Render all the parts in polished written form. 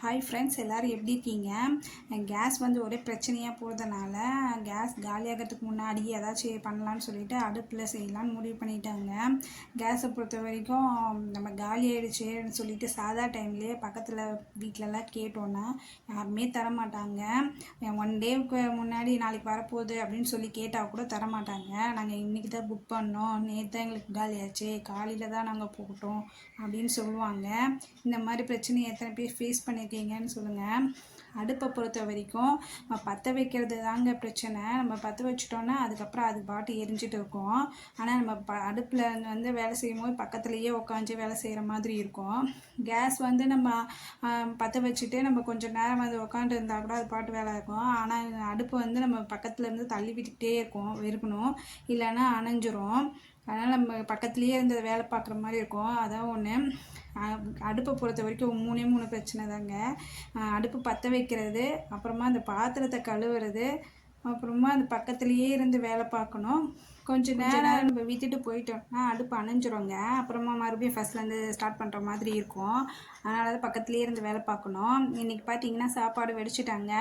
Hi friends, எல்லோரும் எப்படி இருக்கீங்க? கேஸ் வந்து ஒரே பிரச்சனையாக போகிறதுனால கேஸ் காலியாகிறதுக்கு முன்னாடி ஏதாச்சும் பண்ணலான்னு சொல்லிட்டு அடுப்பில் செய்யலான்னு முடிவு பண்ணிட்டாங்க. கேஸை பொறுத்த வரைக்கும் நம்ம காலி ஆகிடுச்சுன்னு சொல்லிட்டு சாதா டைம்லேயே பக்கத்தில் வீட்டிலலாம் கேட்டோன்னா யாருமே தரமாட்டாங்க. ஒன் டேவுக்கு முன்னாடி நாளைக்கு வரப்போகுது அப்படின்னு சொல்லி கேட்டால் கூட தரமாட்டாங்க. நாங்கள் இன்றைக்கி தான் புக் பண்ணோம், நேற்று தான் எங்களுக்கு காலியாச்சு, காலையில் தான் நாங்கள் போட்டோம் அப்படின்னு சொல்லுவாங்க. இந்த மாதிரி பிரச்சனையை எத்தனை பேர் ஃபேஸ் பண்ணியிருக்கீங்கன்னு சொல்லுங்கள். அடுப்பை பொறுத்த வரைக்கும் பற்ற வைக்கிறது தாங்க பிரச்சனை. நம்ம பற்ற வச்சிட்டோன்னா அதுக்கப்புறம் அது பாட்டு எரிஞ்சிட்டு இருக்கும். ஆனால் நம்ம அடுப்பில் வந்து வேலை செய்யும் போது பக்கத்துலேயே உட்காந்து வேலை செய்கிற மாதிரி இருக்கும். கேஸ் வந்து நம்ம பற்ற வச்சுட்டு நம்ம கொஞ்சம் நேரம் வந்து உட்காந்து இருந்தால் கூட அது பாட்டு வேலை இருக்கும். ஆனால் அடுப்பு வந்து நம்ம பக்கத்தில் இருந்து தள்ளி விட்டுக்கிட்டே இருக்கணும், இல்லைன்னா அணைஞ்சிரும். அதனால் நம்ம பக்கத்துலேயே இருந்து வேலை பார்க்குற மாதிரி இருக்கும். அதான் ஒன்று. அடுப்பை பொறுத்த வரைக்கும் மூணு பிரச்சனை தாங்க. அடுப்பு பற்ற வைக்கிறது, அப்புறமா அந்த பாத்திரத்தை கழுவுறது, அப்புறமா அந்த பக்கத்துலேயே இருந்து வேலை பார்க்கணும். கொஞ்சம் நேரம் நம்ம விட்டுட்டு போயிட்டோம்னா அடுப்பு அணைஞ்சிரோங்க. அப்புறமா மறுபடியும் ஃபஸ்ட்லேருந்து ஸ்டார்ட் பண்ணுற மாதிரி இருக்கும். அதனால தான் பக்கத்துலேயே இருந்து வேலை பார்க்கணும். இன்றைக்கி பார்த்தீங்கன்னா சாப்பாடு வடிச்சிட்டாங்க.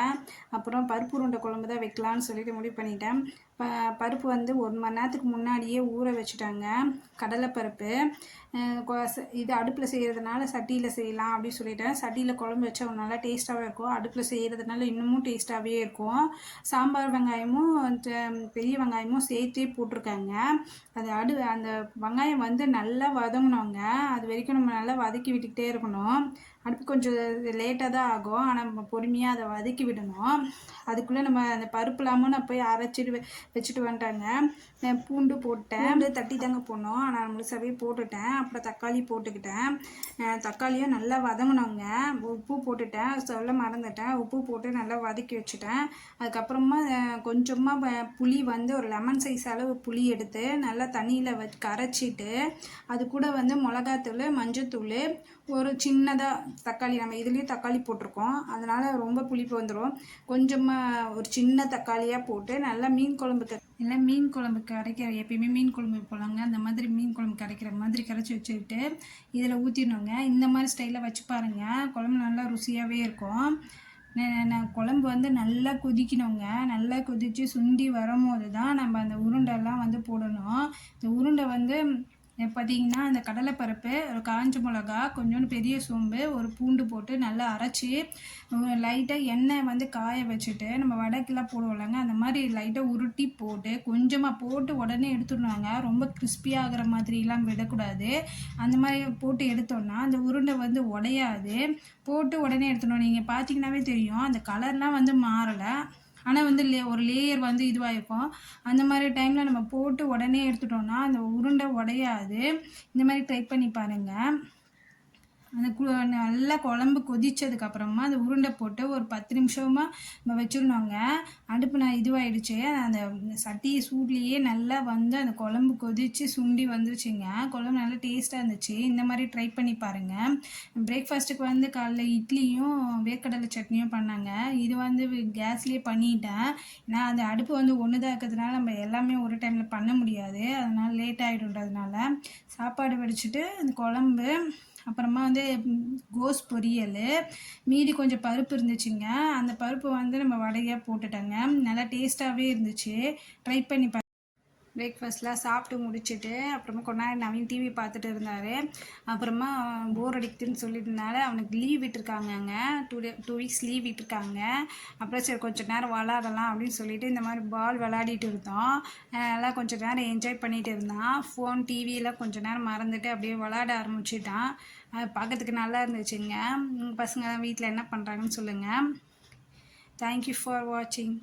அப்புறம் பருப்பு உருண்டை குழம்பு தான் வைக்கலான்னு சொல்லிட்டு முடிவு பண்ணிட்டேன். பருப்பு வந்து 1 மணி நேரத்துக்கு முன்னாடியே ஊற வச்சுட்டாங்க. கடலைப்பருப்பு இது அடுப்பில் செய்கிறதுனால சட்டியில் செய்யலாம் அப்படின்னு சொல்லிட்டேன். சட்டியில் குழம்பு வச்சா நல்லா டேஸ்ட்டாகவே இருக்கும். அடுப்பில் செய்கிறதுனால இன்னமும் டேஸ்ட்டாகவே இருக்கும். சாம்பார் வெங்காயமும் பெரிய வெங்காயமும் சேர்த்தே போட்டிருக்காங்க. அது அந்த வெங்காயம் வந்து நல்லா வதங்கணுங்க. அது வரைக்கும் நம்ம நல்லா வதக்கி விட்டுக்கிட்டே இருக்கணும். அடுப்பு கொஞ்சம் லேட்டாக தான் ஆகும், ஆனால் நம்ம பொறுமையாக அதை வதக்கி விடணும். அதுக்குள்ளே நம்ம அந்த பருப்பு இல்லாமல் நான் போய் அரைச்சிட்டு வச்சுட்டு வந்துட்டாங்க. பூண்டு போட்டேன், தட்டி தாங்க போடணும், ஆனால் நான் முழுசாகவே போட்டுட்டேன். அப்புறம் தக்காளி போட்டுக்கிட்டேன். தக்காளியும் நல்லா வதங்கினோங்க. உப்பு போட்டுட்டேன், சொல்ல மறந்துட்டேன். உப்பு போட்டு நல்லா வதக்கி வச்சுட்டேன். அதுக்கப்புறமா கொஞ்சமாக புளி வந்து ஒரு லெமன் சைஸ் அளவு புளி எடுத்து நல்லா தண்ணியில் கரைச்சிட்டு அது கூட வந்து மிளகாத்தூள், மஞ்சத்தூள், ஒரு சின்னதாக தக்காளி, நம்ம இதுலேயும் தக்காளி போட்டிருக்கோம், அதனால் ரொம்ப புளிப்பு வந்துடும். கொஞ்சமாக ஒரு சின்ன தக்காளியாக போட்டு நல்லா மீன் குழம்பு கரைக்கிற, எப்பயுமே மீன் குழம்பு போலாங்க, அந்த மாதிரி மீன் குழம்பு கரைக்கிற மாதிரி கரைச்சி வச்சுக்கிட்டு இதில் ஊற்றிடணுங்க. இந்த மாதிரி ஸ்டைலில் வச்சு பாருங்கள், குழம்பு நல்லா ருசியாகவே இருக்கும். குழம்பு வந்து நல்லா கொதிக்கணுங்க. நல்லா கொதித்து சுண்டி வரும்போது தான் நம்ம அந்த உருண்டெல்லாம் வந்து போடணும். இந்த உருண்டை வந்து பார்த்திங்கன்னா அந்த கடலைப்பருப்பு, ஒரு காஞ்ச மிளகா, கொஞ்சோண்டு பெரிய சோம்பு, ஒரு பூண்டு போட்டு நல்லா அரைச்சி லைட்டாக எண்ணெய் வந்து காய வச்சுட்டு நம்ம வடைக்கெல்லாம் போடுவோம்லங்க, அந்த மாதிரி லைட்டாக உருட்டி போட்டு கொஞ்சமாக போட்டு உடனே எடுத்துடுவாங்க. ரொம்ப கிறிஸ்பியாகிற மாதிரிலாம் விடக்கூடாது. அந்த மாதிரி போட்டு எடுத்தோன்னா அந்த உருண்டை வந்து உடையாது. போட்டு உடனே எடுத்துடணும். நீங்கள் பார்த்தீங்கன்னாவே தெரியும், அந்த கலர்லாம் வந்து மாறலை, ஆனால் வந்து ஒரு லேயர் வந்து இதுவாகிருக்கும். அந்த மாதிரி டைமில் நம்ம போட்டு உடனே எடுத்துட்டோம்னா அந்த உருண்டை உடையாது. இந்த மாதிரி ட்ரை பண்ணி பாருங்கள். அந்த நல்லா குழம்பு கொதித்ததுக்கப்புறமா அந்த உருண்டை போட்டு ஒரு 10 நிமிஷமாக நம்ம வச்சுருந்தோங்க. அடுப்பு இதுவாகிடுச்சு. அந்த சட்டி சூட்லேயே நல்லா வந்து அந்த குழம்பு கொதித்து சுண்டி வந்துருச்சுங்க. குழம்பு நல்லா டேஸ்ட்டாக இருந்துச்சு. இந்த மாதிரி ட்ரை பண்ணி பாருங்கள். பிரேக்ஃபாஸ்ட்டுக்கு வந்து காலைல இட்லியும் வேர்க்கடலை சட்னியும் பண்ணாங்க. இது வந்து கேஸ்லேயே பண்ணிட்டேன். ஏன்னா அந்த அடுப்பு வந்து ஒன்று தான் இருக்கிறதுனால நம்ம எல்லாமே ஒரு டைமில் பண்ண முடியாது. அதனால் லேட் ஆகிடுன்றதுனால சாப்பாடு வடிச்சிட்டு அந்த குழம்பு, அப்புறமா வந்து கோஸ் பொரியல், மீதி கொஞ்சம் பருப்பு இருந்துச்சுங்க. அந்த பருப்பு வந்து நம்ம வடையாக போட்டுட்டோங்க. நல்லா டேஸ்ட்டாகவே இருந்துச்சு. ட்ரை பண்ணி பிரேக்ஃபாஸ்ட்லாம் சாப்பிட்டு முடிச்சுட்டு அப்புறமா கொஞ்ச நேரம் நவீன் டிவி பார்த்துட்டு இருந்தார். அப்புறமா போர் அடிக்குதுன்னு சொல்லியிருந்தனால அவனுக்கு லீவ் விட்டுருக்காங்கங்க. 2 வீக்ஸ் லீவ் விட்டுருக்காங்க. அப்புறம் சரி கொஞ்சம் நேரம் விளாடலாம் அப்படின்னு சொல்லிட்டு இந்த மாதிரி பால் விளாடிட்டு இருந்தோம். எல்லாம் கொஞ்சம் நேரம் என்ஜாய் பண்ணிகிட்டு இருந்தான். ஃபோன் டிவியெல்லாம் கொஞ்சம் நேரம் மறந்துட்டு அப்படியே விளாட ஆரம்பிச்சிட்டான். பார்க்கறதுக்கு நல்லா இருந்துச்சுங்க. உங்கள் பசங்க வீட்டில் என்ன பண்ணுறாங்கன்னு சொல்லுங்கள். தேங்க்யூ ஃபார் வாட்சிங்.